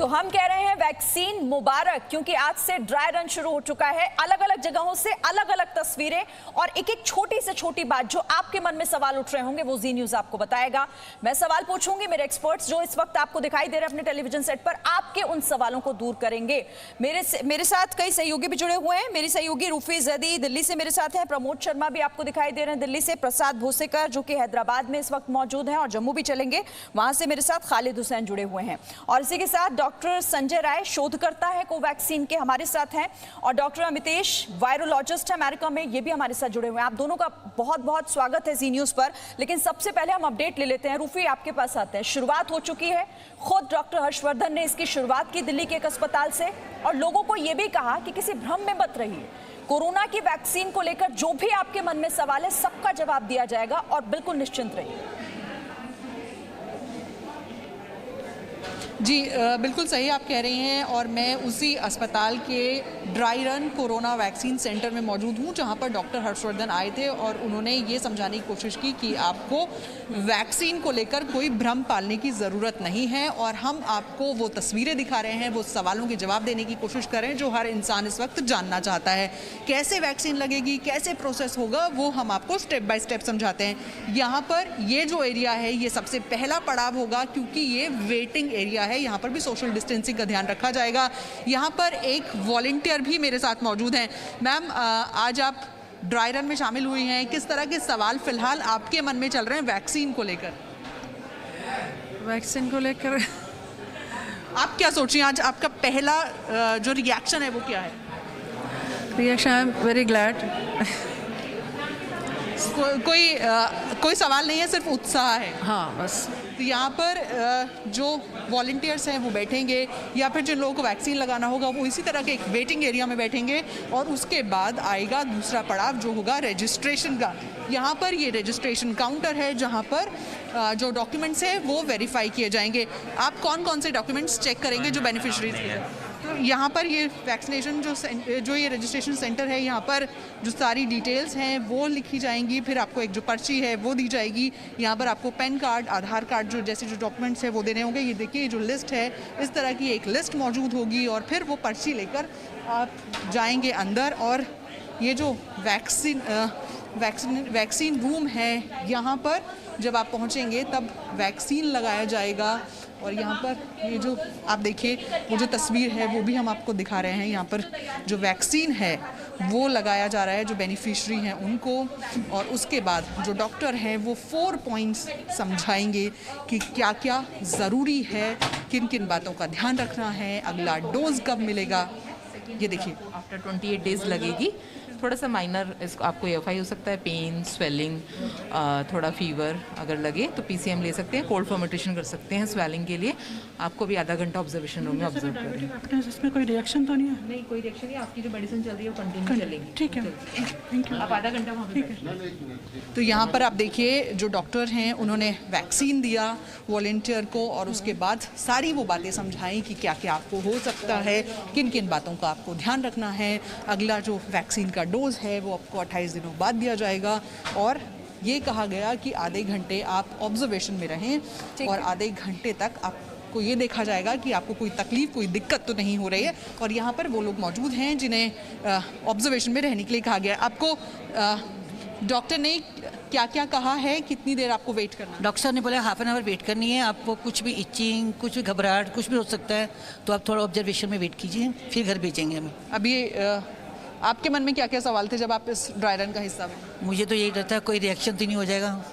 तो हम कह रहे हैं वैक्सीन मुबारक, क्योंकि आज से ड्राई रन शुरू हो चुका है। अलग अलग जगहों से अलग अलग तस्वीरें और एक एक छोटी से छोटी बात जो आपके मन में सवाल उठ रहे होंगे वो जी न्यूज आपको बताएगा। मैं सवाल पूछूंगी, मेरे एक्सपर्ट्स जो इस वक्त आपको दिखाई दे रहे हैं अपने टेलीविजन सेट पर, आपके उन सवालों को दूर करेंगे। मेरे साथ कई सहयोगी भी जुड़े हुए हैं। मेरी सहयोगी रूफी जैदी दिल्ली से मेरे साथ हैं, प्रमोद शर्मा भी आपको दिखाई दे रहे हैं दिल्ली से, प्रसाद भोसेकर जो कि हैदराबाद में इस वक्त मौजूद हैं और जम्मू भी चलेंगे, वहां से मेरे साथ खालिद हुसैन जुड़े हुए हैं, और इसी के साथ डॉक्टर संजय राय शोधकर्ता है कोवैक्सीन के, हमारे साथ हैं, और डॉक्टर अमितेश वायरोलॉजिस्ट है अमेरिका में, ये भी हमारे साथ जुड़े हुए हैं। आप दोनों का बहुत बहुत स्वागत है जी न्यूज पर। लेकिन सबसे पहले हम अपडेट ले लेते हैं। रूफी, आपके पास आते हैं। शुरुआत हो चुकी है, खुद डॉक्टर हर्षवर्धन ने इसकी शुरुआत की दिल्ली के एक अस्पताल से, और लोगों को यह भी कहा कि किसी भ्रम में मत रहिए, कोरोना की वैक्सीन को लेकर जो भी आपके मन में सवाल है सबका जवाब दिया जाएगा और बिल्कुल निश्चिंत रहिए। जी बिल्कुल सही आप कह रही हैं, और मैं उसी अस्पताल के dry run corona vaccine centre में मौजूद हूं जहां पर डॉक्टर हर्षवर्धन आए थे और उन्होंने ये समझाने की कोशिश की कि आपको वैक्सीन को लेकर कोई भ्रम पालने की ज़रूरत नहीं है, और हम आपको वो तस्वीरें दिखा रहे हैं, वो सवालों के जवाब देने की कोशिश कर रहे हैं जो हर इंसान इस वक्त जानना चाहता है। कैसे वैक्सीन लगेगी, कैसे प्रोसेस होगा, वो हम आपको स्टेप बाय स्टेप समझाते हैं। यहाँ पर ये जो एरिया है ये सबसे पहला पड़ाव होगा, क्योंकि ये वेटिंग एरिया है। यहाँ पर भी सोशल डिस्टेंसिंग का ध्यान रखा जाएगा। यहाँ पर एक वॉलंटियर भी मेरे साथ मौजूद हैं। मैम, आज आप ड्राई रन में शामिल हुई हैं, किस तरह के सवाल फिलहाल आपके मन में चल रहे हैं वैक्सीन को लेकर? वैक्सीन को लेकर आप क्या सोच रही हैं? आज आपका पहला जो रिएक्शन है वो क्या है? Reaction, I am very glad. कोई सवाल नहीं है, सिर्फ उत्साह है। हाँ बस। तो यहाँ पर जो वॉलंटियर्स हैं वो बैठेंगे, या फिर जिन लोगों को वैक्सीन लगाना होगा वो इसी तरह के एक वेटिंग एरिया में बैठेंगे, और उसके बाद आएगा दूसरा पड़ाव जो होगा रजिस्ट्रेशन का। यहाँ पर ये रजिस्ट्रेशन काउंटर है जहाँ पर जो डॉक्यूमेंट्स हैं वो वेरीफाई किए जाएंगे। आप कौन कौन से डॉक्यूमेंट्स चेक करेंगे जो बेनिफिशरीज के हैं? तो यहाँ पर ये वैक्सीनेशन जो ये रजिस्ट्रेशन सेंटर है, यहाँ पर जो सारी डिटेल्स हैं वो लिखी जाएंगी, फिर आपको एक जो पर्ची है वो दी जाएगी। यहाँ पर आपको पैन कार्ड, आधार कार्ड, जो जैसे जो डॉक्यूमेंट्स है वो देने होंगे। ये देखिए जो लिस्ट है, इस तरह की एक लिस्ट मौजूद होगी, और फिर वो पर्ची लेकर आप जाएंगे अंदर, और ये जो वैक्सीन रूम है यहाँ पर जब आप पहुँचेंगे तब वैक्सीन लगाया जाएगा। और यहाँ पर ये जो आप देखिए वो जो तस्वीर है वो भी हम आपको दिखा रहे हैं। यहाँ पर जो वैक्सीन है वो लगाया जा रहा है जो बेनिफिशरी हैं उनको, और उसके बाद जो डॉक्टर हैं वो 4 पॉइंट्स समझाएंगे कि क्या क्या ज़रूरी है, किन किन बातों का ध्यान रखना है, अगला डोज कब मिलेगा। ये देखिए, आफ्टर 28 डेज लगेगी। थोड़ा सा माइनर इसको आपको एफआई हो सकता है, पेन, स्वेलिंग, थोड़ा फीवर अगर लगे तो पीसीएम ले सकते हैं, कोल्ड फर्मेंटेशन कर सकते हैं स्वेलिंग के लिए। आपको भी आधा घंटा ऑब्जर्वेशन रूम में ऑब्जर्व करें। इसमें कोई रिएक्शन तो नहीं है? नहीं, कोई रिएक्शन नहीं। आपकी जो मेडिसिन चल रही है वो कंटिन्यू चलेगी। ठीक है, थैंक यू। आप आधा घंटा वहाँ पे बैठिए। तो यहाँ पर आप देखिए जो डॉक्टर हैं उन्होंने वैक्सीन दिया वॉलंटियर को, और उसके बाद सारी वो बातें समझाई कि क्या क्या आपको हो सकता है, किन किन बातों का आपको ध्यान रखना है। अगला जो वैक्सीन का डोज है वो आपको 28 दिनों बाद दिया जाएगा, और ये कहा गया कि आधे घंटे आप ऑब्जर्वेशन में रहें, और आधे घंटे तक आपको ये देखा जाएगा कि आपको कोई तकलीफ, कोई दिक्कत तो नहीं हो रही है। और यहाँ पर वो लोग मौजूद हैं जिन्हें ऑब्जर्वेशन में रहने के लिए कहा गया। आपको डॉक्टर ने क्या क्या कहा है, कितनी देर आपको वेट करना? डॉक्टर साहब ने बोला हाफ एन आवर वेट करनी है। आपको कुछ भी इचिंग, कुछ भी घबराहट, कुछ भी हो सकता है, तो आप थोड़ा ऑब्जर्वेशन में वेट कीजिए, फिर घर भेजेंगे हमें। अभी आपके मन में क्या क्या सवाल थे जब आप इस ड्राई रन का हिस्सा बने? मुझे तो यही डर था कोई रिएक्शन तो नहीं हो जाएगा,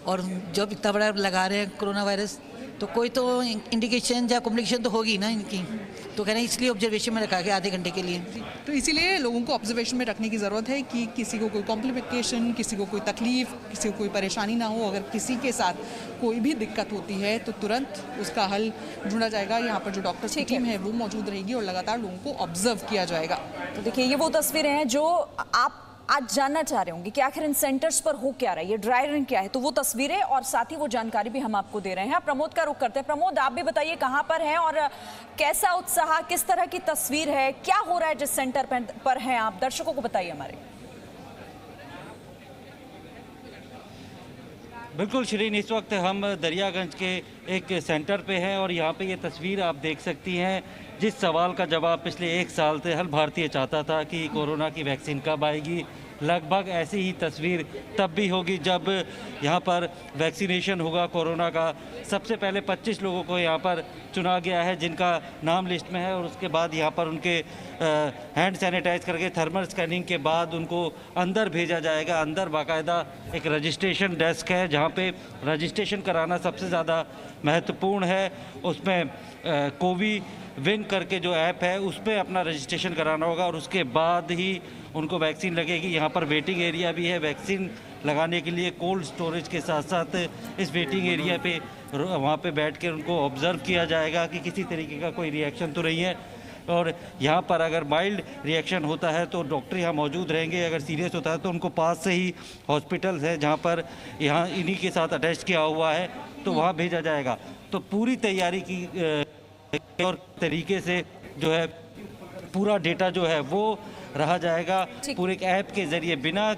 और जब इतना बड़ा लगा रहे हैं कोरोना वायरस, तो कोई तो इंडिकेशन या कम्युनिकेशन तो होगी ना इनकी, तो कह रहे हैं इसलिए ऑब्जर्वेशन में रखा गया आधे घंटे के लिए। तो इसीलिए लोगों को ऑब्जर्वेशन में रखने की ज़रूरत है कि किसी को कोई कॉम्प्लिकेशन, किसी को कोई तकलीफ, किसी को कोई परेशानी ना हो। अगर किसी के साथ कोई भी दिक्कत होती है तो तुरंत उसका हल ढूंढा जाएगा। यहाँ पर जो डॉक्टर्स की टीम है वो मौजूद रहेगी, और लगातार लोगों को ऑब्जर्व किया जाएगा। तो देखिए ये वो तस्वीरें हैं जो आप आज जानना चाह रहे होंगे कि आखिर इन सेंटर्स पर हो क्या रहा है, ये ड्राई रन क्या है, तो वो तस्वीरें और साथ ही वो जानकारी भी हम आपको दे रहे हैं। प्रमोद का रुख करते हैं। प्रमोद, आप भी बताइए कहां पर हैं और कैसा उत्साह, किस तरह की तस्वीर है, क्या हो रहा है जिस सेंटर पर हैं आप, दर्शकों को बताइए हमारे। बिल्कुल शिरीन, इस वक्त हम दरियागंज के एक सेंटर पे हैं और यहाँ पे ये तस्वीर आप देख सकती हैं जिस सवाल का जवाब पिछले 1 साल से हर भारतीय चाहता था कि कोरोना की वैक्सीन कब आएगी। लगभग ऐसी ही तस्वीर तब भी होगी जब यहाँ पर वैक्सीनेशन होगा कोरोना का। सबसे पहले 25 लोगों को यहाँ पर चुना गया है जिनका नाम लिस्ट में है और उसके बाद यहाँ पर उनके हैंड सैनिटाइज करके थर्मल स्कैनिंग के बाद उनको अंदर भेजा जाएगा। अंदर बाकायदा एक रजिस्ट्रेशन डेस्क है जहाँ पे रजिस्ट्रेशन कराना सबसे ज़्यादा महत्वपूर्ण है। उसमें कोविन करके जो ऐप है उस पर अपना रजिस्ट्रेशन कराना होगा और उसके बाद ही उनको वैक्सीन लगेगी। यहाँ पर वेटिंग एरिया भी है वैक्सीन लगाने के लिए। कोल्ड स्टोरेज के साथ साथ इस वेटिंग एरिया पे वहाँ पे बैठ कर उनको ऑब्ज़र्व किया जाएगा कि किसी तरीके का कोई रिएक्शन तो नहीं है। और यहाँ पर अगर माइल्ड रिएक्शन होता है तो डॉक्टर यहाँ मौजूद रहेंगे, अगर सीरियस होता है तो उनको पास से ही हॉस्पिटल्स है जहाँ पर यहाँ इन्हीं के साथ अटैच किया हुआ है तो वहाँ भेजा जाएगा। तो पूरी तैयारी की और तरीके से जो है पूरा डेटा जो है वो रहा जाएगा। पूरे एक ऐप के ज़रिए बिना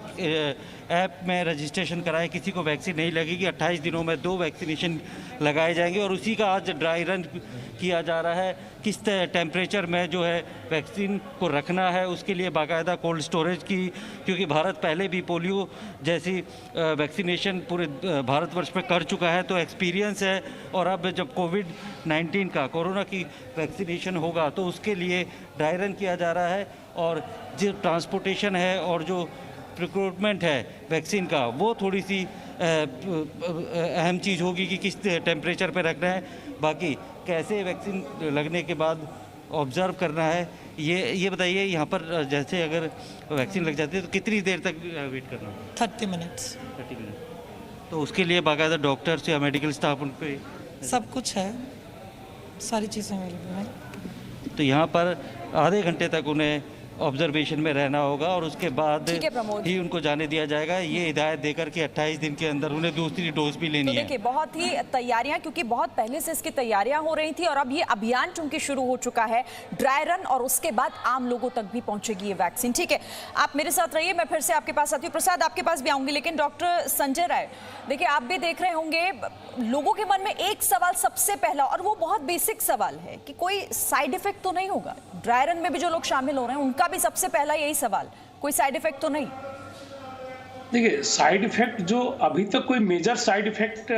ऐप में रजिस्ट्रेशन कराए किसी को वैक्सीन नहीं लगेगी। 28 दिनों में 2 वैक्सीनेशन लगाए जाएंगे और उसी का आज ड्राई रन किया जा रहा है। किस टेम्परेचर में जो है वैक्सीन को रखना है उसके लिए बाकायदा कोल्ड स्टोरेज की, क्योंकि भारत पहले भी पोलियो जैसी वैक्सीनेशन पूरे भारतवर्ष में कर चुका है तो एक्सपीरियंस है। और अब जब कोविड-19 का कोरोना की वैक्सीनेशन होगा तो उसके लिए ड्राई रन किया जा रहा है और जो ट्रांसपोर्टेशन है और जो प्रिक्रूटमेंट है वैक्सीन का वो थोड़ी सी अहम चीज़ होगी कि किस टेम्परेचर पे रखना है। बाकी कैसे वैक्सीन लगने के बाद ऑब्ज़र्व करना है ये बताइए। यहाँ पर जैसे अगर वैक्सीन लग जाती है तो कितनी देर तक वेट करना है? 30 मिनट्स। 30 मिनट। तो उसके लिए बाकायदा डॉक्टर्स या मेडिकल स्टाफ उन पे सब कुछ है, सारी चीज़ें अवेलेबल हैं। तो यहाँ पर आधे घंटे तक उन्हें ऑब्जर्वेशन में रहना होगा और उसके बाद ही उनको जाने दिया जाएगा। ये हिदायत देकर कि 28 दिन के अंदर उन्हें दूसरी डोज भी लेनी है। देखिए बहुत ही तैयारियां, क्योंकि बहुत पहले से इसकी तैयारियां हो रही थी और अब ये अभियान चूंकि शुरू हो चुका है ड्राई रन और उसके बाद आम लोगों तक भी पहुंचेगी ये वैक्सीन। ठीक है, आप मेरे साथ रहिए, मैं फिर से आपके पास आती हूँ। प्रसाद आपके पास भी आऊंगी, लेकिन डॉक्टर संजय राय देखिए आप भी देख रहे होंगे लोगों के मन में एक सवाल सबसे पहला, और वो बहुत बेसिक सवाल है कि कोई साइड इफेक्ट तो नहीं होगा। ड्राई रन में भी जो लोग शामिल हो रहे हैं उनका भी सबसे पहला यही सवाल, कोई साइड इफेक्ट तो नहीं? देखिए साइड इफेक्ट जो अभी तक कोई मेजर साइड इफेक्ट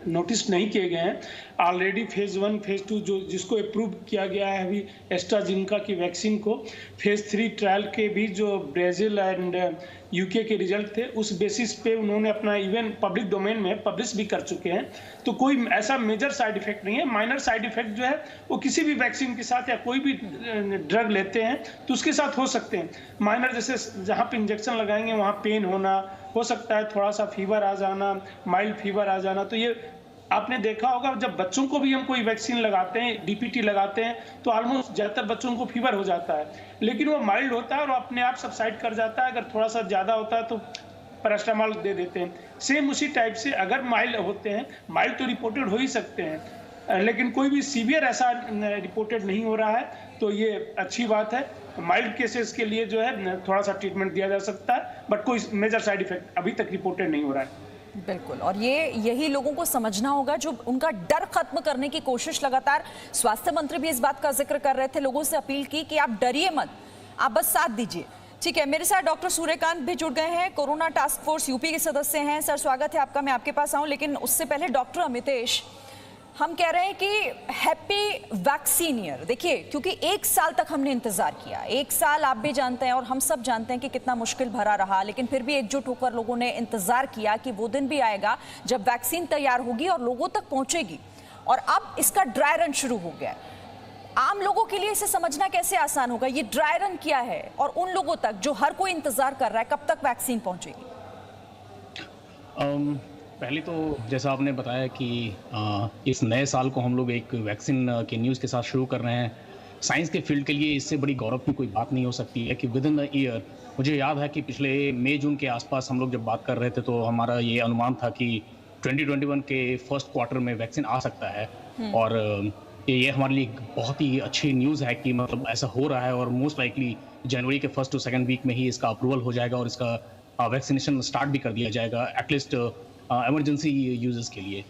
नोटिस नहीं किए गए हैं। ऑलरेडी फेज़ 1 फेज़ 2 जो जिसको अप्रूव किया गया है अभी एस्ट्राजेनेका की वैक्सीन को, फेज़ 3 ट्रायल के भी जो ब्राज़ील एंड यूके के रिजल्ट थे उस बेसिस पे उन्होंने अपना इवन पब्लिक डोमेन में पब्लिश भी कर चुके हैं। तो कोई ऐसा मेजर साइड इफेक्ट नहीं है। माइनर साइड इफेक्ट जो है वो किसी भी वैक्सीन के साथ या कोई भी ड्रग लेते हैं तो उसके साथ हो सकते हैं। माइनर जैसे जहाँ पे इंजेक्शन लगाएंगे वहाँ पेन होना हो सकता है, थोड़ा सा फीवर आ जाना, माइल्ड फीवर आ जाना। तो ये आपने देखा होगा जब बच्चों को भी हम कोई वैक्सीन लगाते हैं, डीपीटी लगाते हैं, तो ऑलमोस्ट ज़्यादातर बच्चों को फीवर हो जाता है, लेकिन वो माइल्ड होता है और अपने आप सबसाइड कर जाता है। अगर थोड़ा सा ज़्यादा होता है तो पैरास्टामोल दे देते हैं। सेम उसी टाइप से अगर माइल्ड होते हैं, माइल्ड तो रिपोर्टेड हो ही सकते हैं, लेकिन कोई भी सीवियर ऐसा रिपोर्टेड नहीं हो रहा है, तो ये अच्छी बात है। माइल्ड केसेस के लिए जो है थोड़ा सा ट्रीटमेंट दिया जा सकता है, बट कोई मेजर साइड इफेक्ट अभी तक रिपोर्टेड नहीं हो रहा है। बिल्कुल, और यही लोगों को समझना होगा जो उनका डर खत्म करने की कोशिश लगातार स्वास्थ्य मंत्री भी इस बात का जिक्र कर रहे थे, लोगों से अपील की कि आप डरिए मत, आप बस साथ दीजिए। ठीक है, मेरे साथ डॉक्टर सूर्यकांत भी जुड़ गए हैं, कोरोना टास्क फोर्स यूपी के सदस्य हैं। सर स्वागत है आपका, मैं आपके पास आऊं, लेकिन उससे पहले डॉक्टर अमितेश, हम कह रहे हैं कि हैप्पी वैक्सीन ईयर। देखिए क्योंकि 1 साल तक हमने इंतजार किया, 1 साल आप भी जानते हैं और हम सब जानते हैं कि कितना मुश्किल भरा रहा, लेकिन फिर भी एकजुट होकर लोगों ने इंतजार किया कि वो दिन भी आएगा जब वैक्सीन तैयार होगी और लोगों तक पहुंचेगी, और अब इसका ड्राई रन शुरू हो गया। आम लोगों के लिए इसे समझना कैसे आसान होगा, ये ड्राई रन क्या है, और उन लोगों तक जो हर कोई इंतजार कर रहा है कब तक वैक्सीन पहुंचेगी? पहले तो जैसा आपने बताया कि इस नए साल को हम लोग एक वैक्सीन के न्यूज़ के साथ शुरू कर रहे हैं। साइंस के फील्ड के लिए इससे बड़ी गौरव की कोई बात नहीं हो सकती है कि विद इन द ईयर, मुझे याद है कि पिछले मई जून के आसपास हम लोग जब बात कर रहे थे तो हमारा ये अनुमान था कि 2021 के फर्स्ट क्वार्टर में वैक्सीन आ सकता है। और ये हमारे लिए बहुत ही अच्छी न्यूज़ है कि मतलब ऐसा हो रहा है और मोस्ट लाइकली जनवरी के फर्स्ट टू सेकंड वीक में ही इसका अप्रूवल हो जाएगा और इसका वैक्सीनेशन स्टार्ट भी कर दिया जाएगा। एटलीस्ट इमरजेंसी यूजेस के लिए।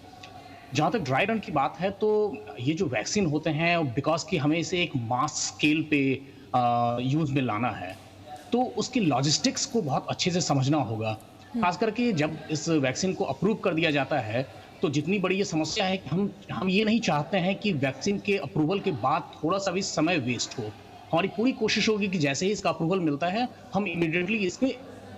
जहाँ तक ड्राई रन की बात है तो ये जो वैक्सीन होते हैं बिकॉज कि हमें इसे एक मास स्केल पे यूज़ में लाना है तो उसकी लॉजिस्टिक्स को बहुत अच्छे से समझना होगा। खास करके जब इस वैक्सीन को अप्रूव कर दिया जाता है तो जितनी बड़ी ये समस्या है कि हम ये नहीं चाहते हैं कि वैक्सीन के अप्रूवल के बाद थोड़ा सा भी समय वेस्ट हो। हमारी पूरी कोशिश होगी कि जैसे ही इसका अप्रूवल मिलता है हम इमीडिएटली इसके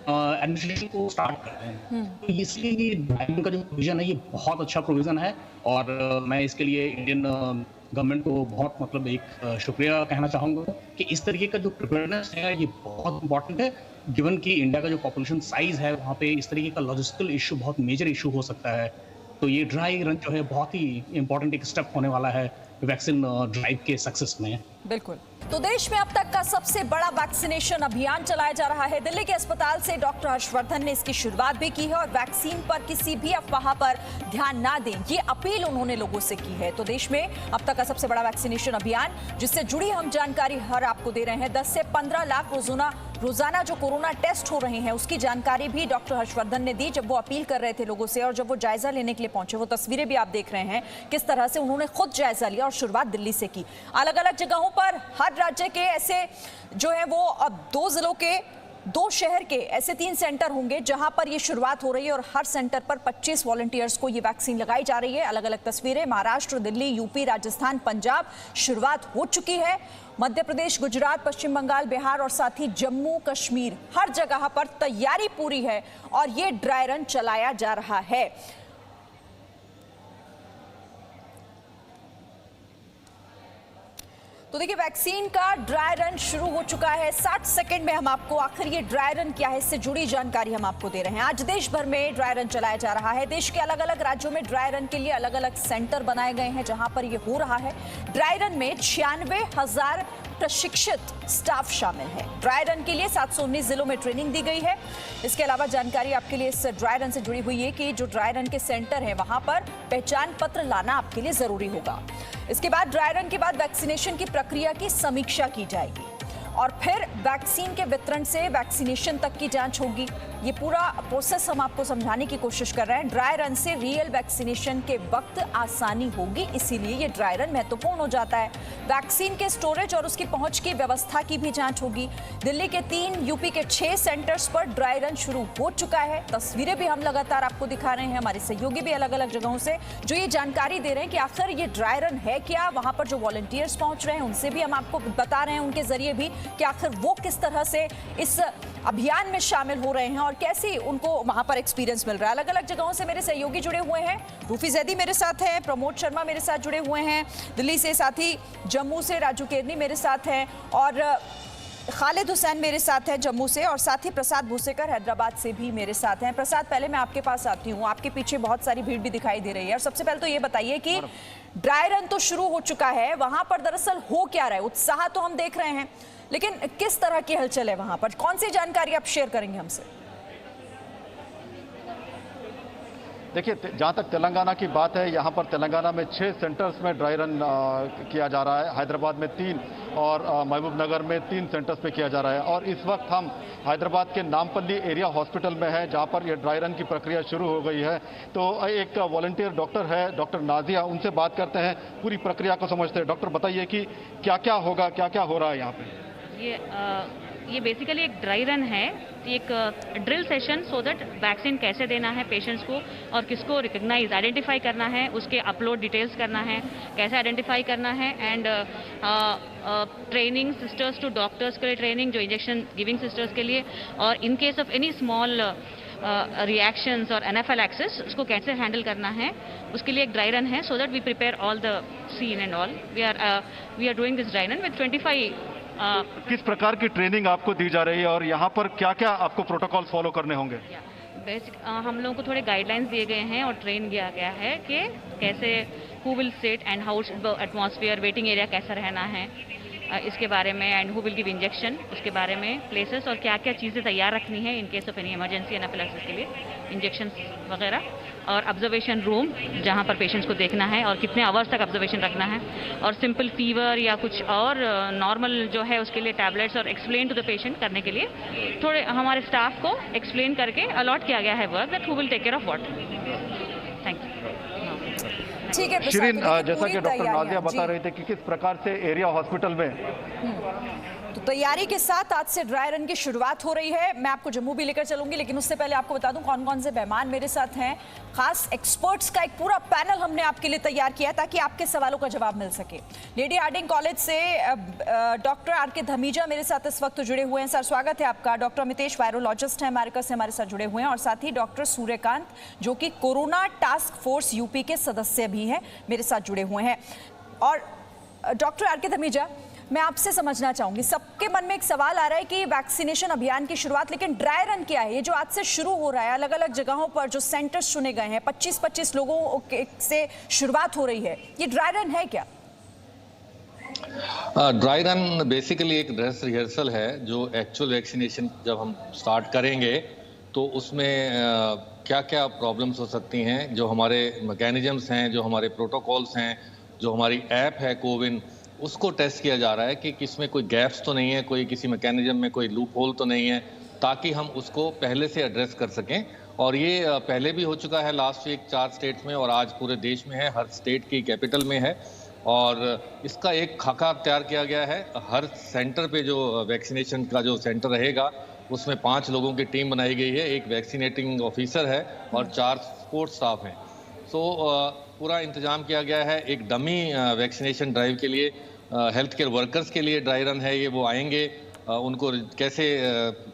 एडमिनिस्ट्रेशन को स्टार्ट कर रहे हैं। तो इसलिए ये ड्राइविंग का जो प्रोविजन है ये बहुत अच्छा प्रोविजन है और मैं इसके लिए इंडियन गवर्नमेंट को बहुत मतलब एक शुक्रिया कहना चाहूँगा कि इस तरीके का जो प्रिपेयरनेस है ये बहुत इंपॉर्टेंट है। गिवन कि इंडिया का जो पॉपुलेशन साइज है वहाँ पे इस तरीके का लॉजिस्टिकल इशू बहुत मेजर इशू हो सकता है। तो ये ड्राई रन जो है बहुत ही इंपॉर्टेंट एक स्टेप होने वाला है वैक्सीन ड्राइव के सक्सेस में। बिल्कुल। तो देश में अब तक का सबसे बड़ा वैक्सीनेशन अभियान चलाया जा रहा है। दिल्ली के अस्पताल से डॉक्टर हर्षवर्धन ने इसकी शुरुआत भी की है और वैक्सीन पर किसी भी अफवाह पर ध्यान ना दें, ये अपील उन्होंने लोगों से की है। तो देश में अब तक का सबसे बड़ा वैक्सीनेशन अभियान जिससे जुड़ी हम जानकारी हर आपको दे रहे हैं। 10 से 15 लाख रोजाना जो कोरोना टेस्ट हो रहे हैं उसकी जानकारी भी डॉक्टर हर्षवर्धन ने दी जब वो अपील कर रहे थे लोगों से और जब वो जायजा लेने के लिए पहुंचे। वो तस्वीरें भी आप देख रहे हैं किस तरह से उन्होंने खुद जायजा लिया और शुरुआत दिल्ली से की। अलग अलग जगहों पर हर राज्य के ऐसे जो है वो अब 2 जिलों के 2 शहर के ऐसे 3 सेंटर होंगे जहां पर ये शुरुआत हो रही है और हर सेंटर पर 25 वॉलंटियर्स को ये वैक्सीन लगाई जा रही है। अलग अलग तस्वीरें महाराष्ट्र, दिल्ली, यूपी, राजस्थान, पंजाब शुरुआत हो चुकी है। मध्य प्रदेश, गुजरात, पश्चिम बंगाल, बिहार और साथ ही जम्मू कश्मीर हर जगह पर तैयारी पूरी है और ये ड्राई रन चलाया जा रहा है। तो देखिए वैक्सीन का ड्राई रन शुरू हो चुका है। 60 सेकंड में हम आपको आखिर ये ड्राई रन क्या है इससे जुड़ी जानकारी हम आपको दे रहे हैं। आज देश भर में ड्राई रन चलाया जा रहा है। देश के अलग अलग राज्यों में ड्राई रन के लिए अलग अलग सेंटर बनाए गए हैं जहां पर ये हो रहा है। ड्राई रन में 96,000 प्रशिक्षित स्टाफ शामिल है। ड्राई रन के लिए 719 जिलों में ट्रेनिंग दी गई है। इसके अलावा जानकारी आपके लिए इस ड्राई रन से जुड़ी हुई है कि जो ड्राई रन के सेंटर है वहां पर पहचान पत्र लाना आपके लिए जरूरी होगा। इसके बाद ड्राई रन के बाद वैक्सीनेशन की प्रक्रिया की समीक्षा की जाएगी और फिर वैक्सीन के वितरण से वैक्सीनेशन तक की जांच होगी। ये पूरा प्रोसेस हम आपको समझाने की कोशिश कर रहे हैं। ड्राई रन से रियल वैक्सीनेशन के वक्त आसानी होगी, इसीलिए ये ड्राई रन महत्वपूर्ण हो जाता है। वैक्सीन के स्टोरेज और उसकी पहुंच की व्यवस्था की भी जांच होगी। दिल्ली के 3, यूपी के 6 सेंटर्स पर ड्राई रन शुरू हो चुका है। तस्वीरें भी हम लगातार आपको दिखा रहे हैं। हमारे सहयोगी भी अलग अलग जगहों से जो ये जानकारी दे रहे हैं कि आखिर ये ड्राई रन है क्या। वहां पर जो वॉलंटियर्स पहुंच रहे हैं उनसे भी हम आपको बता रहे हैं उनके जरिए भी कि आखिर वो किस तरह से इस अभियान में शामिल हो रहे हैं और कैसे उनको वहां पर एक्सपीरियंस मिल रहा है। अलग अलग जगहों से मेरे सहयोगी जुड़े हुए हैं। रूफी जैदी मेरे साथ हैं, प्रमोद शर्मा मेरे साथ जुड़े हुए हैं दिल्ली से, साथ ही जम्मू से राजू केरनी मेरे साथ हैं और खालिद हुसैन मेरे साथ हैं जम्मू से और साथ ही प्रसाद भूसेकर हैदराबाद से भी मेरे साथ हैं। प्रसाद, पहले मैं आपके पास आती हूँ। आपके पीछे बहुत सारी भीड़ भी दिखाई दे रही है और सबसे पहले तो ये बताइए कि ड्राई रन तो शुरू हो चुका है, वहां पर दरअसल हो क्या रहा है? उत्साह तो हम देख रहे हैं लेकिन किस तरह की हलचल है वहां पर? कौन सी जानकारी आप शेयर करेंगे हमसे? देखिए, जहाँ तक तेलंगाना की बात है, यहाँ पर तेलंगाना में 6 सेंटर्स में ड्राई रन किया जा रहा है। हैदराबाद में 3 और महबूब नगर में 3 सेंटर्स पे किया जा रहा है। और इस वक्त हम हैदराबाद के नामपल्ली एरिया हॉस्पिटल में हैं जहाँ पर ये ड्राई रन की प्रक्रिया शुरू हो गई है। तो एक वॉलंटियर डॉक्टर है, डॉक्टर नाजिया, उनसे बात करते हैं, पूरी प्रक्रिया को समझते हैं। डॉक्टर, बताइए कि क्या क्या होगा, क्या क्या हो रहा है यहाँ पे? ये बेसिकली एक ड्राई रन है, एक drill session so that vaccine कैसे देना है पेशेंट्स को और किसको रिकग्नाइज आइडेंटिफाई करना है, उसके अपलोड डिटेल्स करना है, कैसे आइडेंटिफाई करना है and training sisters to doctors के लिए ट्रेनिंग, जो इंजेक्शन गिविंग सिस्टर्स के लिए, और in case of any small reactions और एनाफिलैक्सिस उसको कैसे हैंडल करना है, उसके लिए एक ड्राई रन है so that we prepare all the scene and all. We are doing this dry run with 25। किस प्रकार की ट्रेनिंग आपको दी जा रही है और यहाँ पर क्या क्या आपको प्रोटोकॉल्स फॉलो करने होंगे? हम लोगों को थोड़े गाइडलाइंस दिए गए हैं और ट्रेन किया गया है कि कैसे who will sit and how atmosphere, waiting area कैसा रहना है, इसके बारे में, and who will give injection, उसके बारे में, प्लेसेस और क्या क्या चीज़ें तैयार रखनी है in case of any emergency anaphylaxis के लिए, इंजेक्शन वगैरह, और ऑब्जर्वेशन रूम जहाँ पर पेशेंट्स को देखना है और कितने आवर्स तक ऑब्जर्वेशन रखना है, और सिंपल फीवर या कुछ और नॉर्मल जो है उसके लिए टैबलेट्स, और एक्सप्लेन टू द पेशेंट करने के लिए थोड़े हमारे स्टाफ को एक्सप्लेन करके अलॉट किया गया है work that who will take care of what. Thank you. ठीक है शिरीन, प्रसाद, तो जैसा कि पूरी डॉक्टर तैयारियां, नाजिया बता जी। रहे थे कि किस प्रकार से एरिया हॉस्पिटल में तो तैयारी के साथ आज से ड्राई रन की शुरुआत हो रही है। मैं आपको जम्मू भी लेकर चलूंगी, लेकिन उससे पहले आपको बता दूं कौन कौन से मेहमान मेरे साथ हैं। खास एक्सपर्ट्स का एक पूरा पैनल हमने आपके लिए तैयार किया है ताकि आपके सवालों का जवाब मिल सके। लेडी हार्डिंग कॉलेज से डॉक्टर आर के धमीजा मेरे साथ इस वक्त जुड़े हुए हैं। सर स्वागत है आपका। डॉक्टर अमितेश वायरोलॉजिस्ट हैं अमेरिका से, हमारे साथ जुड़े हुए हैं, और साथ ही डॉक्टर सूर्यकांत जो कि कोरोना टास्क फोर्स यूपी के सदस्य भी हैं, मेरे साथ जुड़े हुए हैं। और डॉक्टर आर के धमीजा, मैं आपसे समझना चाहूंगी, सबके मन में एक सवाल आ रहा है कि वैक्सीनेशन अभियान की शुरुआत, लेकिन ड्राई रन क्या है? ये जो आज से शुरू हो रहा है, अलग अलग जगहों पर जो सेंटर्स चुने गए हैं, 25-25 लोगों से शुरुआत हो रही है, ये ड्राई रन है क्या? ड्राई रन बेसिकली एक ड्रेस रिहर्सल है। जो एक्चुअल वैक्सीनेशन जब हम स्टार्ट करेंगे तो उसमें क्या क्या प्रॉब्लम्स हो सकती हैं, जो हमारे मैकेनिज्म्स हैं, जो हमारे प्रोटोकॉल्स हैं, जो हमारी ऐप है कोविन, उसको टेस्ट किया जा रहा है कि किसमें कोई गैप्स तो नहीं है, कोई किसी मैकेनिज्म में कोई लूप होल तो नहीं है, ताकि हम उसको पहले से एड्रेस कर सकें। और ये पहले भी हो चुका है लास्ट वीक 4 स्टेट्स में, और आज पूरे देश में है, हर स्टेट की कैपिटल में है। और इसका एक खाका तैयार किया गया है। हर सेंटर पे जो वैक्सीनेशन का जो सेंटर रहेगा उसमें 5 लोगों की टीम बनाई गई है, एक वैक्सीनेटिंग ऑफिसर है और 4 सपोर्ट स्टाफ हैं। सो पूरा इंतजाम किया गया है। एक डमी वैक्सीनेशन ड्राइव के लिए, हेल्थ केयर वर्कर्स के लिए ड्राई रन है ये। वो आएंगे, उनको कैसे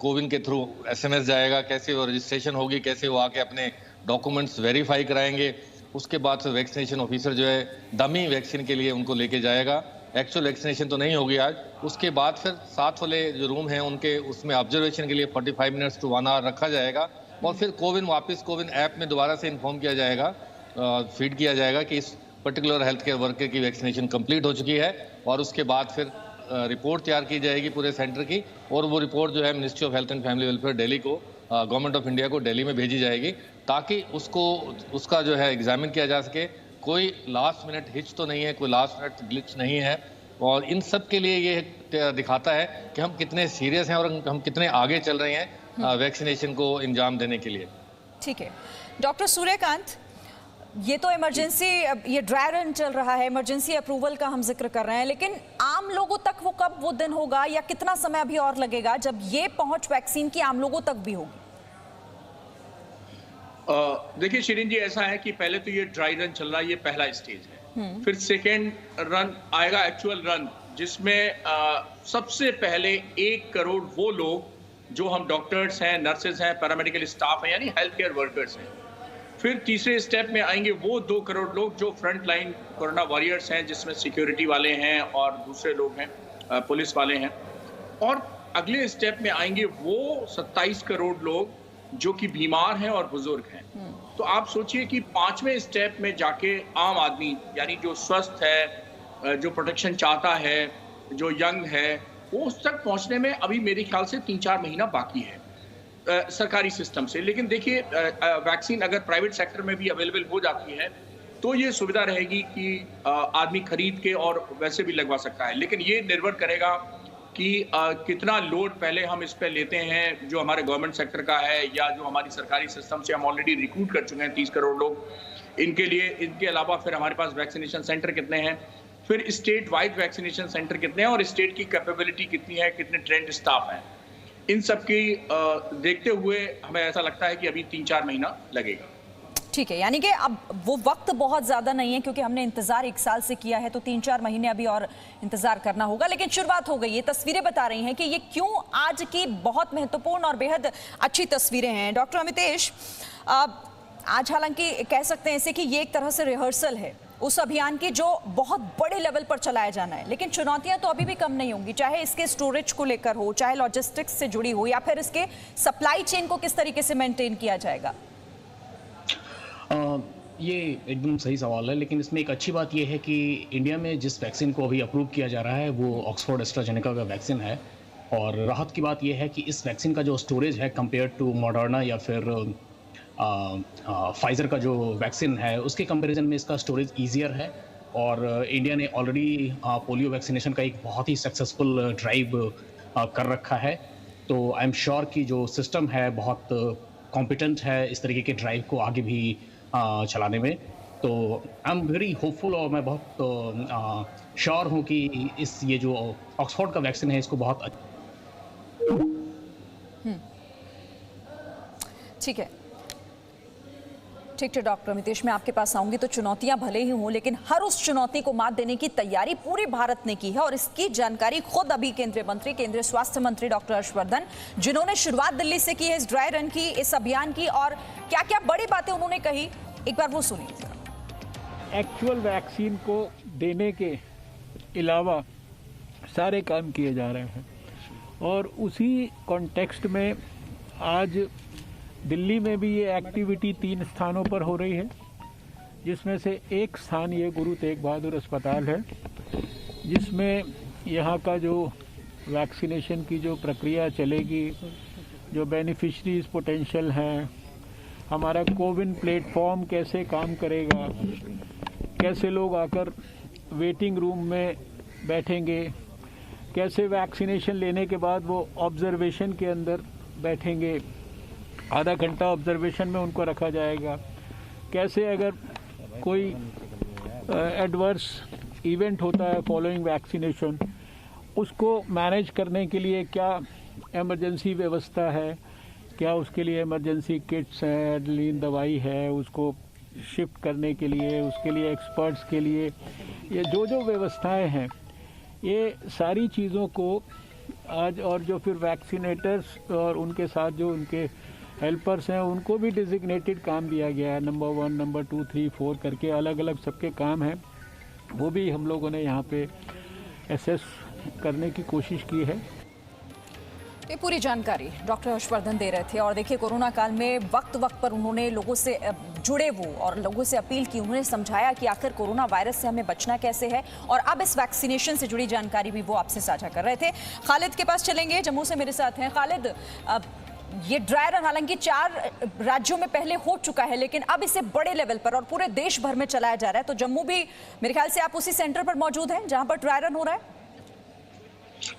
कोविन के थ्रू SMS जाएगा, कैसे वो रजिस्ट्रेशन होगी, कैसे वो आके अपने डॉक्यूमेंट्स वेरीफाई कराएंगे। उसके बाद से वैक्सीनेशन ऑफिसर जो है डमी वैक्सीन के लिए उनको लेके जाएगा। एक्चुअल वैक्सीनेशन तो नहीं होगी आज। उसके बाद फिर 7 वाले जो रूम हैं उनके उसमें ऑब्जर्वेशन के लिए 45 मिनट्स टू 1 आवर रखा जाएगा, और फिर वापस कोविन ऐप में दोबारा से इन्फॉर्म किया जाएगा, फीड किया जाएगा कि इस पर्टिकुलर हेल्थ केयर वर्कर की वैक्सीनेशन कंप्लीट हो चुकी है। और उसके बाद फिर रिपोर्ट तैयार की जाएगी पूरे सेंटर की, और वो रिपोर्ट जो है ministry of health and family welfare Delhi को, गवर्नमेंट ऑफ इंडिया को दिल्ली में भेजी जाएगी, ताकि उसका जो है एग्जामिन किया जा सके। कोई लास्ट मिनट हिच तो नहीं है, कोई लास्ट मिनट ग्लिच नहीं है। और इन सब के लिए ये दिखाता है कि हम कितने सीरियस हैं और हम कितने आगे चल रहे हैं वैक्सीनेशन को इंजाम देने के लिए। ठीक है डॉक्टर सूर्यकांत, ये तो इमरजेंसी, ये ड्राई रन चल रहा है, इमरजेंसी अप्रूवल का हम जिक्र कर रहे हैं, लेकिन आम लोगों तक वो कब वो दिन होगा, या कितना समय अभी और लगेगा जब ये पहुंच वैक्सीन की आम लोगों तक भी होगी? देखिए शिरीन जी, ऐसा है कि पहले तो ये ड्राई रन चल रहा है, ये पहला स्टेज है। फिर सेकेंड रन आएगा, एक्चुअल रन, जिसमें सबसे पहले 1 करोड़ वो लोग जो हम डॉक्टर्स हैं, नर्सेज हैं, पैरामेडिकल स्टाफ हैं, यानी हेल्थ केयर वर्कर्स हैं। फिर तीसरे स्टेप में आएंगे वो 2 करोड़ लोग जो फ्रंट लाइन कोरोना वॉरियर्स हैं, जिसमें सिक्योरिटी वाले हैं और दूसरे लोग हैं, पुलिस वाले हैं। और अगले स्टेप में आएंगे वो 27 करोड़ लोग जो कि बीमार हैं और बुजुर्ग हैं। तो आप सोचिए कि 5वें स्टेप में जाके आम आदमी, यानी जो स्वस्थ है, जो प्रोटेक्शन चाहता है, जो यंग है, वो उस तक पहुंचने में अभी मेरे ख्याल से 3-4 महीना बाकी है सरकारी सिस्टम से। लेकिन देखिए, वैक्सीन अगर प्राइवेट सेक्टर में भी अवेलेबल हो जाती है तो ये सुविधा रहेगी कि आदमी खरीद के और वैसे भी लगवा सकता है। लेकिन ये निर्भर करेगा कि कितना लोड पहले हम इस पे लेते हैं, जो हमारे गवर्नमेंट सेक्टर का है या जो हमारी सरकारी सिस्टम से हम ऑलरेडी रिक्रूट कर चुके हैं 30 करोड़ लोग, इनके लिए। इनके अलावा फिर हमारे पास वैक्सीनेशन सेंटर कितने हैं, फिर स्टेट वाइड वैक्सीनेशन सेंटर कितने हैं, और स्टेट की कैपेबिलिटी कितनी है, कितने ट्रेंड स्टाफ हैं। इन सब की देखते हुए हमें ऐसा लगता है कि अभी 3-4 महीना लगेगा। ठीक है, यानी कि अब वो वक्त बहुत ज़्यादा नहीं है, क्योंकि हमने इंतज़ार 1 साल से किया है, तो 3-4 महीने अभी और इंतज़ार करना होगा। लेकिन शुरुआत हो गई, ये तस्वीरें बता रही हैं कि ये क्यों आज की बहुत महत्वपूर्ण और बेहद अच्छी तस्वीरें हैं। डॉक्टर अमितेश, आज हालांकि कह सकते हैं इसे कि ये एक तरह से रिहर्सल है उस अभियान की जो बहुत बड़े लेवल पर चलाया जाना है, लेकिन चुनौतियां तो अभी भी कम नहीं होंगी, चाहे इसके स्टोरेज को लेकर हो, चाहे लॉजिस्टिक्स से जुड़ी हो, या फिर इसके सप्लाई चेन को किस तरीके से मेंटेन किया जाएगा। ये एकदम सही सवाल है, लेकिन इसमें एक अच्छी बात यह है कि इंडिया में जिस वैक्सीन को अभी अप्रूव किया जा रहा है वो ऑक्सफोर्ड एस्ट्राजेनेका का वैक्सीन है। और राहत की बात यह है कि इस वैक्सीन का जो स्टोरेज है कंपेयर टू मॉडर्ना या फिर फाइजर का जो वैक्सीन है उसके कंपैरिजन में इसका स्टोरेज ईजियर है। और इंडिया ने ऑलरेडी पोलियो वैक्सीनेशन का एक बहुत ही सक्सेसफुल ड्राइव कर रखा है। तो आई एम श्योर कि जो सिस्टम है बहुत कॉम्पिटेंट है इस तरीके के ड्राइव को आगे भी चलाने में। तो आई एम वेरी होपफुल और मैं बहुत श्योर हूँ कि ये जो ऑक्सफोर्ड का वैक्सीन है इसको बहुत ठीक है। ठीक है डॉक्टर अमितेश, मैं आपके पास आऊंगी। तो चुनौतियां भले ही हों, लेकिन हर उस चुनौती को मात देने की तैयारी पूरे भारत ने की है, और इसकी जानकारी खुद अभी केंद्रीय मंत्री, केंद्रीय स्वास्थ्य मंत्री डॉक्टर हर्षवर्धन, जिन्होंने शुरुआत दिल्ली से की है इस ड्राई रन की, इस अभियान की, और क्या क्या बड़ी बातें उन्होंने कही, एक बार वो सुनिए। एक्चुअल वैक्सीन को देने के अलावा सारे काम किए जा रहे हैं, और उसी कॉन्टेक्स्ट में आज दिल्ली में भी ये एक्टिविटी 3 स्थानों पर हो रही है, जिसमें से एक स्थान ये गुरु तेग बहादुर अस्पताल है, जिसमें यहाँ का जो वैक्सीनेशन की जो प्रक्रिया चलेगी, जो बेनिफिशरीज पोटेंशियल हैं, हमारा कोविन प्लेटफॉर्म कैसे काम करेगा, कैसे लोग आकर वेटिंग रूम में बैठेंगे, कैसे वैक्सीनेशन लेने के बाद वो ऑब्जर्वेशन के अंदर बैठेंगे, आधा घंटा ऑब्जर्वेशन में उनको रखा जाएगा, कैसे अगर कोई एडवर्स इवेंट होता है फॉलोइंग वैक्सीनेशन, उसको मैनेज करने के लिए क्या इमरजेंसी व्यवस्था है, क्या उसके लिए इमरजेंसी किट्स हैं, एड्रेनलिन दवाई है, उसको शिफ्ट करने के लिए, उसके लिए एक्सपर्ट्स के लिए ये जो जो व्यवस्थाएं हैं, ये सारी चीज़ों को आज, और जो फिर वैक्सीनेटर्स और उनके साथ जो उनके हेल्पर्स हैं उनको भी डिजिग्नेटेड काम दिया गया है, नंबर 1, नंबर 2, 3, 4 करके अलग अलग सबके काम हैं, वो भी हम लोगों ने यहाँ पे एसेस करने की कोशिश की है। ये पूरी जानकारी डॉक्टर हर्षवर्धन दे रहे थे। और देखिए, कोरोना काल में वक्त पर उन्होंने लोगों से जुड़े वो और लोगों से अपील की, उन्होंने समझाया कि आखिर कोरोना वायरस से हमें बचना कैसे है, और अब इस वैक्सीनेशन से जुड़ी जानकारी भी वो आपसे साझा कर रहे थे। खालिद के पास चलेंगे, जम्मू से मेरे साथ हैं खालिद। ये ड्राई रन हालांकि 4 राज्यों में पहले हो चुका है, लेकिन अब इसे बड़े लेवल पर और पूरे देश भर में चलाया जा रहा है। तो जम्मू भी मेरे ख्याल से आप उसी सेंटर पर मौजूद हैं जहां पर ड्राई रन हो रहा है।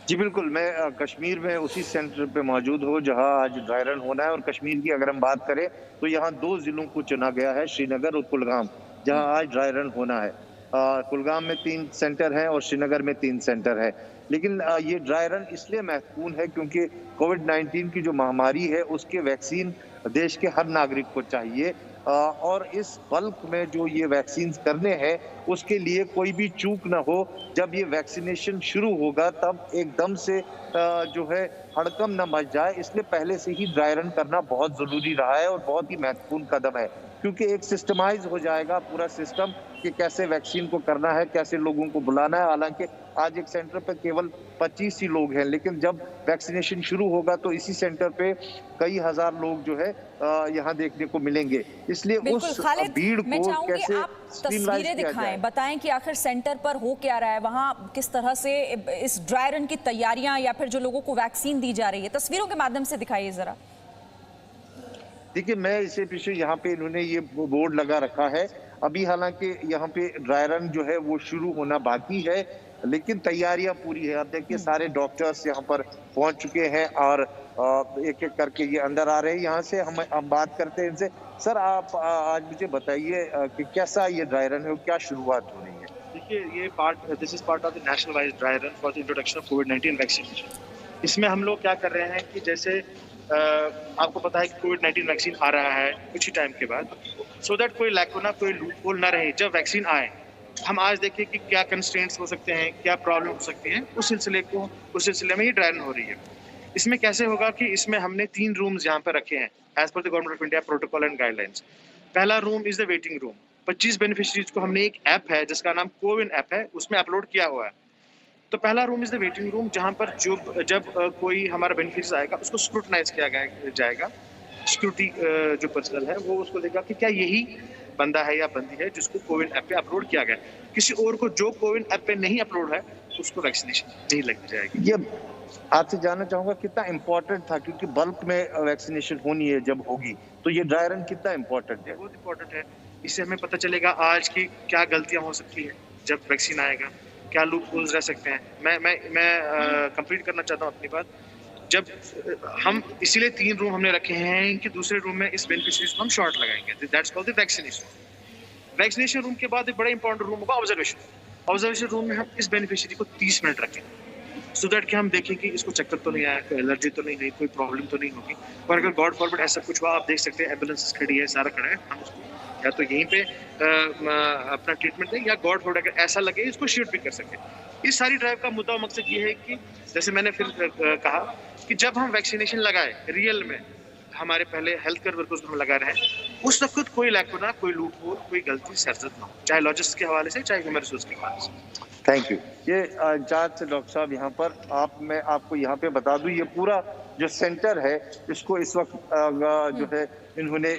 जी बिल्कुल, मैं कश्मीर में उसी सेंटर पे मौजूद हूँ जहां आज ड्राई रन होना है। और कश्मीर की अगर हम बात करें तो यहाँ 2 जिलों को चुना गया है, श्रीनगर और कुलगाम, जहां आज ड्राई रन होना है। कुलगाम में 3 सेंटर हैं और श्रीनगर में 3 सेंटर है। लेकिन ये ड्राई रन इसलिए महत्वपूर्ण है क्योंकि कोविड-19 की जो महामारी है उसके वैक्सीन देश के हर नागरिक को चाहिए, और इस बल्क में जो ये वैक्सीन करने हैं उसके लिए कोई भी चूक ना हो। जब ये वैक्सीनेशन शुरू होगा तब एकदम से जो है हड़कम न मच जाए, इसलिए पहले से ही ड्राई रन करना बहुत ज़रूरी रहा है और बहुत ही महत्वपूर्ण कदम है, क्योंकि एक सिस्टमाइज हो जाएगा पूरा सिस्टम कि कैसे वैक्सीन को करना है, कैसे लोगों को बुलाना है। हालांकि आज एक सेंटर पर केवल 25 ही लोग हैं, लेकिन जब वैक्सीनेशन शुरू होगा तो इसी सेंटर पे कई हजार लोग जो है यहाँ देखने को मिलेंगे। इसलिए उस भीड़ को कैसे आप तस्वीरें दिखाएं, बताएं कि आखिर सेंटर पर हो क्या रहा है, वहाँ किस तरह से इस ड्राई रन की तैयारियां या फिर जो लोगों को वैक्सीन दी जा रही है, तस्वीरों के माध्यम से दिखाइए जरा। देखिए, मैं इसे पीछे यहाँ पे इन्होंने ये बोर्ड लगा रखा है। अभी हालांकि यहाँ पे ड्राई रन जो है वो शुरू होना बाकी है, लेकिन तैयारियां पूरी है। अब देखिए, सारे डॉक्टर्स यहाँ पर पहुंच चुके हैं और एक एक करके ये अंदर आ रहे हैं। यहाँ से हम बात करते हैं इनसे। सर, आप आज मुझे बताइए कि कैसा ये ड्राई रन है, क्या शुरुआत हो रही है? देखिए, ये this is part of the national wise dry run for the introduction of covid vaccination. इसमें हम लोग क्या कर रहे हैं कि जैसे आपको पता है कि कोविड-19 वैक्सीन आ रहा है कुछ ही टाइम के बाद, सो दैट कोई लैकुना, कोई लूपहोल ना रहे जब वैक्सीन आए। हम आज देखें कि क्या कंस्ट्रेंट्स हो सकते हैं, क्या प्रॉब्लम हो सकती है, उस सिलसिले में ये ड्राई रन हो रही है। इसमें कैसे होगा कि इसमें हमने 3 रूम्स यहाँ पर रखे हैं एज पर the government of India protocol and guidelines. पहला room is the waiting room. 25 beneficiaries को हमने एक ऐप है जिसका नाम कोविन ऐप है, उसमें अपलोड किया हुआ है। तो पहला room is the waiting room, जहाँ पर जब कोई हमारा बेनिफिशरी आएगा उसको स्क्रूटनाइज किया जाएगा। सिक्योरिटी जो पर्सनल है वो उसको देगा कि क्या यही बंदा है या बंदी है जिसको कोविन ऐप पे अपलोड किया गया। किसी और को जो कोविन ऐप पे नहीं अपलोड है उसको वैक्सीनेशन नहीं लग जाएगी। ये आपसे जानना चाहूंगा कितना इम्पोर्टेंट था, क्योंकि बल्क में वैक्सीनेशन होनी है, जब होगी तो ये ड्राई रन कितना इम्पोर्टेंट है? बहुत इम्पोर्टेंट है। इससे हमें पता चलेगा आज की क्या गलतियां हो सकती है जब वैक्सीन आएगा, क्या लूप होल्स रह सकते हैं। मैं कंप्लीट करना चाहता हूँ अपनी बात। जब हम इसीलिए 3 रूम हमने रखे हैं कि दूसरे रूम में इस बेनिफिशियरीज को हम शॉर्ट लगाएंगे, that's called the vaccination room के बाद एक बड़ा इंपॉर्टेंट रूम होगा ऑब्जर्वेशन रूम में हम इस बेनिफिशियरी को 30 मिनट रखें सो दैट कि हम देखें कि इसको चक्कर तो नहीं आया, कोई एलर्जी तो नहीं हुई, कोई प्रॉब्लम तो नहीं होगी। और अगर गॉड फॉरवर्ड ऐसा कुछ हुआ, आप देख सकते हैं एम्बुलेंस खड़ी है, सारा खड़ा है, हम उसको या तो यहीं पे अपना ट्रीटमेंट दें या गॉड फॉरवर्ड अगर ऐसा लगे इसको शिफ्ट भी कर सकें। इस सारी ड्राइव का मुद्दा मकसद ये है कि जैसे मैंने फिर कहा कि जब हम वैक्सीनेशन लगाए रियल में, हमारे पहले हेल्थ केयर वर्कर्स हम लगा रहे हैं, उस वक्त कोई लैकुना, कोई लूप होल, कोई गलती सरजद ना हो, चाहे लॉजिस्टिक्स के हवाले से, चाहे ह्यूमन रिसोर्स के हवाले से। Thank you. ये जांच से डॉक्टर साहब यहाँ पर मैं आपको यहाँ पे बता दूं, ये पूरा जो सेंटर है इसको इस वक्त जो है इन्होंने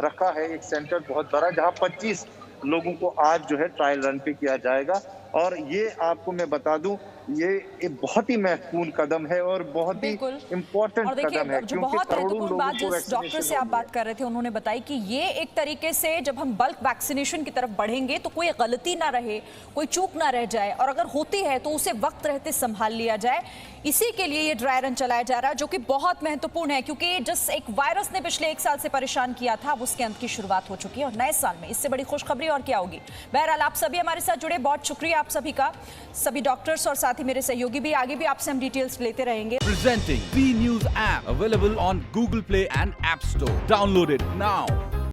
रखा है एक सेंटर बहुत बड़ा, जहाँ 25 लोगों को आज जो है ट्रायल रन पे किया जाएगा। और ये आपको मैं बता दूं, ये एक बहुत ही महत्वपूर्ण कदम है और बहुत ही इम्पोर्टेंट कदम है, जो बहुत महत्वपूर्ण बात जिस डॉक्टर से आप बात कर रहे थे उन्होंने बताई कि ये एक तरीके से जब हम बल्क वैक्सीनेशन की तरफ बढ़ेंगे तो कोई गलती ना रहे, कोई चूक ना रह जाए, और अगर होती है तो उसे वक्त रहते संभाल लिया जाए। इसी के लिए ये ड्राई रन चलाया जा रहा है, जो कि बहुत महत्वपूर्ण है, क्योंकि जिस एक वायरस ने पिछले 1 साल से परेशान किया था, अब उसके अंत की शुरुआत हो चुकी है और नए साल में इससे बड़ी खुशखबरी और क्या होगी। बहरहाल आप सभी हमारे साथ जुड़े, बहुत शुक्रिया आप सभी का, सभी डॉक्टर्स और साथ ही मेरे सहयोगी भी, आगे भी आपसे हम डिटेल्स लेते रहेंगे। Presenting B News app available on Google Play and App Store. Download it now.